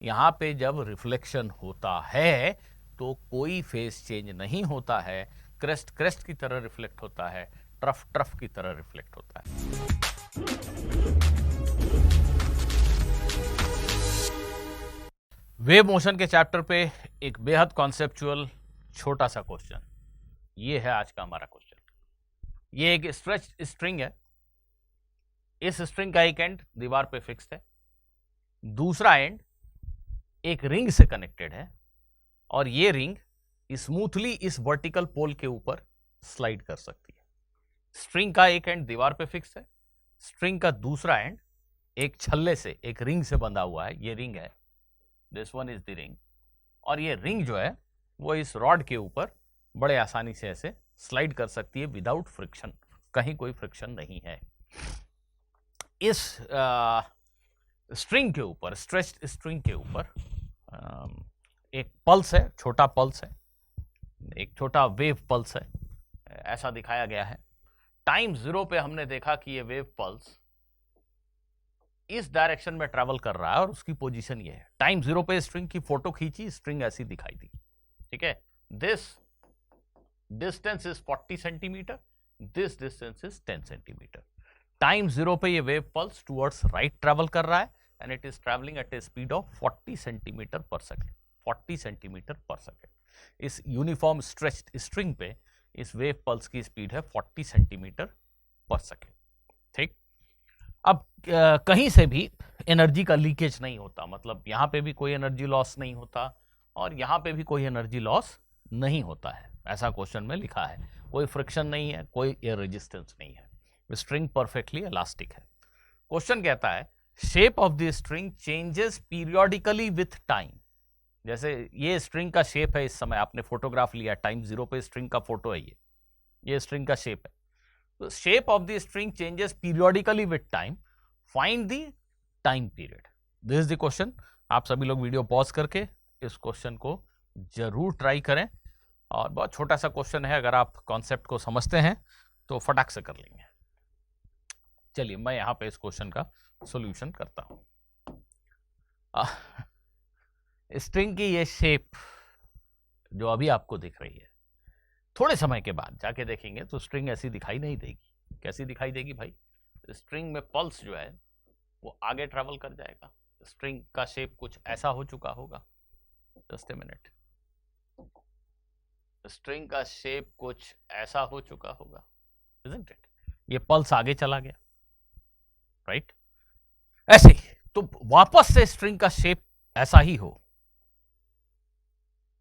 यहाँ पे जब रिफ्लेक्शन होता है तो कोई फेस चेंज नहीं होता है, क्रेस्ट क्रेस्ट की तरह रिफ्लेक्ट होता है, ट्रफ ट्रफ की तरह रिफ्लेक्ट होता है। वेव मोशन के चैप्टर पे एक बेहद कॉन्सेप्चुअल छोटा सा क्वेश्चन, ये है आज का हमारा क्वेश्चन। ये एक स्ट्रेच स्ट्रिंग है, इस स्ट्रिंग का एक एंड दीवार पे फिक्स्ड है, दूसरा एंड एक रिंग से कनेक्टेड है और ये रिंग स्मूथली इस वर्टिकल पोल के ऊपर स्लाइड कर सकती है। स्ट्रिंग का एक एंड दीवार पे फिक्स है, स्ट्रिंग का दूसरा एंड एक छल्ले से, एक रिंग से बंधा हुआ है, ये रिंग है, this one is the ring, और ये रिंग जो है वो इस रॉड के ऊपर बड़े आसानी से ऐसे स्लाइड कर सकती है विदाउट फ्रिक्शन, कहीं कोई फ्रिक्शन नहीं है। इस स्ट्रिंग के ऊपर, स्ट्रेच्ड स्ट्रिंग के ऊपर एक पल्स है, छोटा पल्स है, एक छोटा वेव पल्स है, ऐसा दिखाया गया है। टाइम 0 पे हमने देखा कि ये वेव पल्स इस डायरेक्शन में ट्रैवल कर रहा है और उसकी पोजीशन ये है। टाइम 0 पे स्ट्रिंग की फोटो खींची, स्ट्रिंग ऐसी दिखाई दी, ठीक है। This distance is 40 centimetre, this distance is 10 centimetre. Time 0 पे ये wave pulse towards right travel कर रहा है and it is travelling eight A speed of 40 centimetre पर सेकेंड, 40 सेंटीमीटर पर सेकेंड। इस यूनिफॉर्म स्ट्रेच्ड स्ट्रिंग पे इस वेव पल्स की स्पीड है 40 सेंटीमीटर पर सेकेंड, ठीक। अब कहीं से भी एनर्जी का लीकेज नहीं होता, मतलब यहाँ पे भी कोई एनर्जी लॉस नहीं होता और यहाँ पे भी कोई एनर्जी लॉस नहीं होता है, ऐसा क्वेश्चन में लिखा है। कोई फ्रिक्शन नहीं है, कोई एयर रेजिस्टेंस नहीं है, स्ट्रिंग परफेक्टली इलास्टिक है। क्वेश्चन कहता है shape of the string changes periodically with time. जैसे ये स्ट्रिंग का शेप है, इस समय आपने फोटोग्राफ लिया, टाइम 0 पे स्ट्रिंग का फोटो है, ये स्ट्रिंग का शेप है। तो shape of the string changes periodically with time, find the time period. This is the question. आप सभी लोग वीडियो पॉज करके इस क्वेश्चन को जरूर ट्राई करें, और बहुत छोटा सा क्वेश्चन है, अगर आप कॉन्सेप्ट को समझते हैं तो फटाक से कर लेंगे। चलिए मैं यहां पे इस क्वेश्चन का सॉल्यूशन करता हूं। स्ट्रिंग की ये शेप जो अभी आपको दिख रही है, थोड़े समय के बाद जाके देखेंगे तो स्ट्रिंग ऐसी दिखाई नहीं देगी। कैसी दिखाई देगी भाई? स्ट्रिंग में पल्स जो है वो आगे ट्रैवल कर जाएगा, स्ट्रिंग का शेप कुछ ऐसा हो चुका होगा। जस्ट ए मिनट, स्ट्रिंग का शेप कुछ ऐसा हो चुका होगा, इजंट इट? ये पल्स आगे चला गया, राइट? ऐसे ही तो वापस से स्ट्रिंग का शेप ऐसा ही हो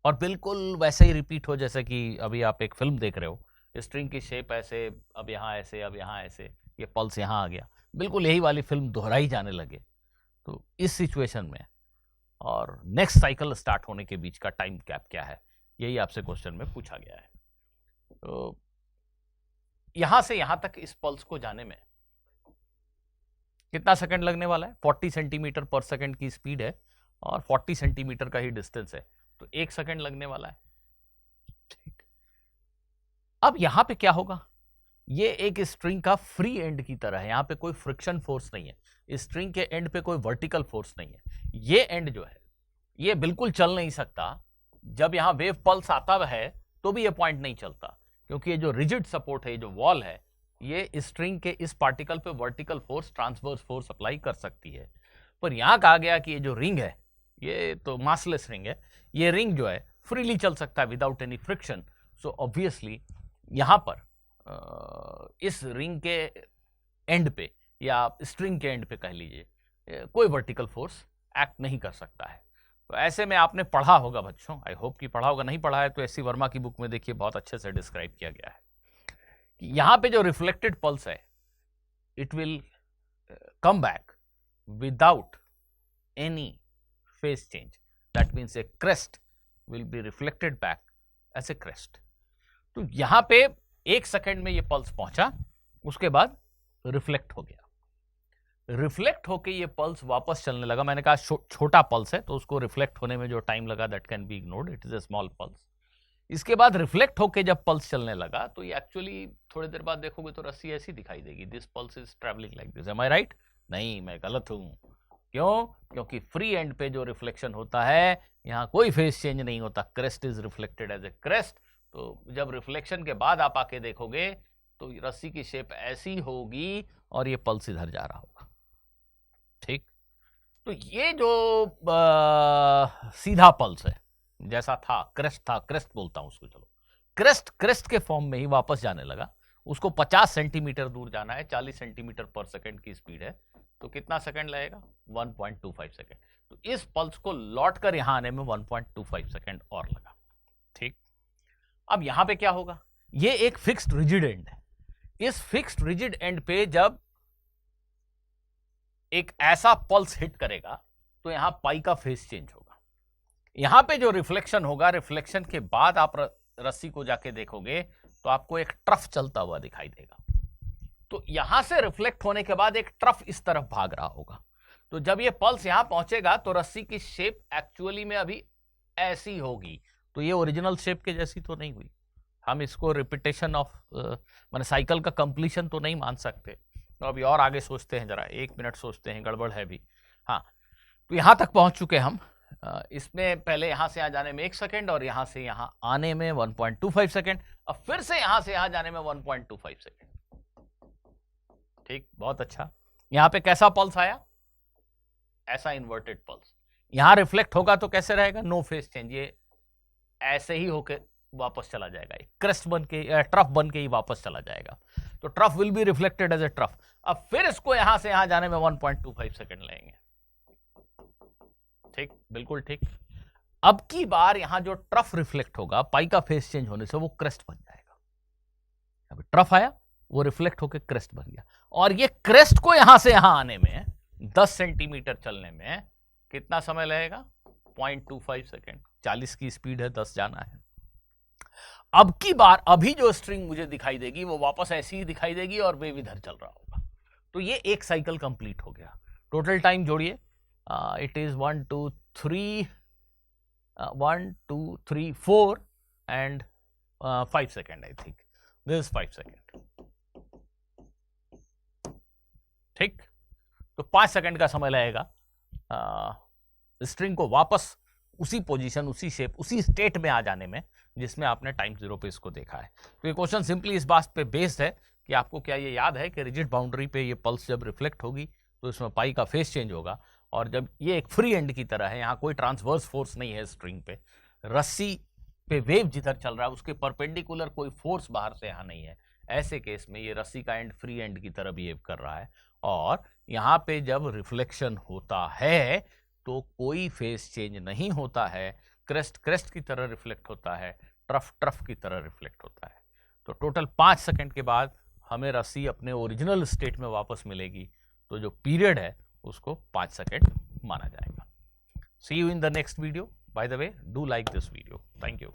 और बिल्कुल वैसे ही रिपीट हो जैसे कि अभी आप एक फिल्म देख रहे हो, स्ट्रिंग की शेप ऐसे, अब यहाँ ऐसे, अब यहाँ ऐसे, ये पल्स यहाँ आ गया, बिल्कुल यही वाली फिल्म दोहराई जाने लगे। तो इस सिचुएशन में और नेक्स्ट साइकिल स्टार्ट होने के बीच का टाइम गैप क्या है, यही आपसे क्वेश्चन में पूछा गया है। तो यहां से यहां तक इस पल्स को जाने में कितना सेकंड लगने वाला है? 40 सेंटीमीटर पर सेकंड की स्पीड है और 40 सेंटीमीटर का ही डिस्टेंस है, तो 1 सेकंड लगने वाला है, ठीक। अब यहां पे क्या होगा? ये एक स्ट्रिंग का फ्री एंड की तरह है, यहां पे कोई फ्रिक्शन फोर्स नहीं है, स्ट्रिंग के एंड पे कोई वर्टिकल फोर्स नहीं है। ये एंड जो है ये बिल्कुल चल नहीं सकता, जब यहां वेव पल्स आता है तो भी ये पॉइंट नहीं चलता, क्योंकि ये जो रिजिड सपोर्ट है, ये जो वॉल है, ये स्ट्रिंग के इस पार्टिकल पे vertical force, transverse force apply कर सकती है। पर यहां कहा गया कि ये जो रिंग है ये तो मासलेस रिंग है, ये रिंग जो है फ्रीली चल सकता है without any friction. So obviously यहां पर इस रिंग के एंड पे या स्ट्रिंग के एंड पे कह लीजिए कोई वर्टिकल फोर्स एक्ट नहीं कर सकता है। तो ऐसे में आपने पढ़ा होगा बच्चों, आई होप कि पढ़ा होगा, नहीं पढ़ा है तो एस सी वर्मा की बुक में देखिए बहुत अच्छे से डिस्क्राइब किया गया है कि यहां पे जो रिफ्लेक्टेड पल्स है it will come back without any phase change, that means a crest will be reflected back as a crest. तो यहां पे 1 सेकेंड में ये पल्स पहुंचा, उसके बाद रिफ्लेक्ट हो गया, रिफ्लेक्ट होके ये पल्स वापस चलने लगा। मैंने कहा छोटा पल्स है तो उसको रिफ्लेक्ट होने में जो टाइम लगा that can be ignored, it is a small pulse. इसके बाद रिफ्लेक्ट होके जब पल्स चलने लगा तो ये एक्चुअली थोड़ी देर बाद देखोगे तो रस्सी ऐसी दिखाई देगी, this pulse is travelling like this. Am I right? नहीं, मैं गलत हूं, क्यों? क्योंकि फ्री एंड पे जो रिफ्लेक्शन होता है यहाँ कोई फेस चेंज नहीं होता, crest is reflected as a crest. तो जब रिफ्लेक्शन के बाद आप आके देखोगे तो रस्सी की शेप ऐसी होगी और ये पल्स इधर जा रहा होगा। ठीक, तो ये जो सीधा पल्स है, जैसा था क्रेस्ट बोलता हूं उसको, चलो क्रेस्ट के फॉर्म में ही वापस जाने लगा। उसको 50 सेंटीमीटर दूर जाना है, 40 सेंटीमीटर पर सेकंड की स्पीड है, तो कितना सेकंड लगेगा? 1.25 सेकंड। तो इस पल्स को लौट कर यहां आने में 1.25 सेकंड और लगा। ठीक, अब यहां पे क्या होगा? ये एक फिक्स्ड रिजिड एंड है। इस फिक्स्ड रिजिड एंड पे जब एक ऐसा पल्स हिट करेगा तो यहां पाई का फेस चेंज होगा। यहां पे जो रिफ्लेक्शन होगा, रिफ्लेक्शन के बाद आप रस्सी को जाके देखोगे तो आपको एक ट्रफ चलता हुआ दिखाई देगा। तो यहां से रिफ्लेक्ट होने के बाद एक ट्रफ इस तरफ भाग रहा होगा। तो जब ये पल्स यहां पहुंचेगा तो रस्सी की शेप एक्चुअली में अभी ऐसी होगी। तो ये ओरिजिनल शेप के जैसी तो नहीं हुई। हम इसको रिपीटेशन ऑफ माने साइकिल का कंप्लीशन तो नहीं मान सकते। तो अभी और आगे सोचते हैं, जरा 1 मिनट सोचते हैं, गड़बड़ है भी। हाँ, तो यहां तक पहुंच चुके हम। इसमें पहले यहां से यहां जाने में 1 सेकेंड और यहां से यहां आने में 1.25 सेकेंड। अब फिर से यहां से यहां जाने में 1.25 सेकेंड। ठीक, बहुत अच्छा। यहां पे कैसा पल्स आया? ऐसा इन्वर्टेड पल्स। यहां रिफ्लेक्ट होगा तो कैसे रहेगा? नो फेस चेंज, ये ऐसे ही होके वापस चला जाएगा, क्रेस्ट बन के, ट्रफ बन के ही वापस चला जाएगा। तो trough will be reflected as a trough. अब फिर इसको यहां से यहां जाने में 1.25 सेकेंड लगेंगे। ठीक, बिल्कुल ठीक। अब की बार यहां जो ट्रफ रिफ्लेक्ट होगा, पाई का फेस चेंज होने से वो क्रेस्ट बन जाएगा। अब ट्रफ आया, वो रिफ्लेक्ट होकर क्रेस्ट बन गया, और ये क्रेस्ट को यहां से यहां आने में 10 सेंटीमीटर चलने में कितना समय लगेगा? 0.25 सेकेंड। 40 की स्पीड है, 10 जाना है। अब की बार अभी जो स्ट्रिंग मुझे दिखाई देगी वो वापस ऐसी ही दिखाई देगी और वेव इधर चल रहा होगा। तो ये एक साइकिल कंप्लीट हो गया। टोटल टाइम जोड़िए, it is 1 2 3 4 and 5 second. I think this is 5 second. ठीक, तो 5 सेकेंड का समय लगेगा स्ट्रिंग को वापस उसी पोजीशन, उसी शेप, उसी स्टेट में आ जाने में जिसमें आपने टाइम 0 पे इसको देखा है। तो ये क्वेश्चन सिंपली इस बात पे बेस्ड है कि आपको क्या ये याद है कि रिजिड बाउंड्री पे ये पल्स जब रिफ्लेक्ट होगी तो इसमें पाई का फेस चेंज होगा, और जब ये एक फ्री एंड की तरह है, यहाँ कोई ट्रांसवर्स फोर्स नहीं है स्ट्रिंग पे, रस्सी पे वेव जिधर चल रहा है उसके परपेंडिकुलर कोई फोर्स बाहर से यहाँ नहीं है, ऐसे केस में ये रस्सी का एंड फ्री एंड की तरह बिहेव कर रहा है। और यहाँ पे जब रिफ्लेक्शन होता है तो कोई फेस चेंज नहीं होता है, क्रेस्ट की तरह रिफ्लेक्ट होता है, ट्रफ की तरह रिफ्लेक्ट होता है। तो टोटल 5 सेकंड के बाद हमें रस्सी अपने ओरिजिनल स्टेट में वापस मिलेगी। तो जो पीरियड है उसको 5 सेकंड माना जाएगा। See you in the next video. By the way, do like this video. Thank you.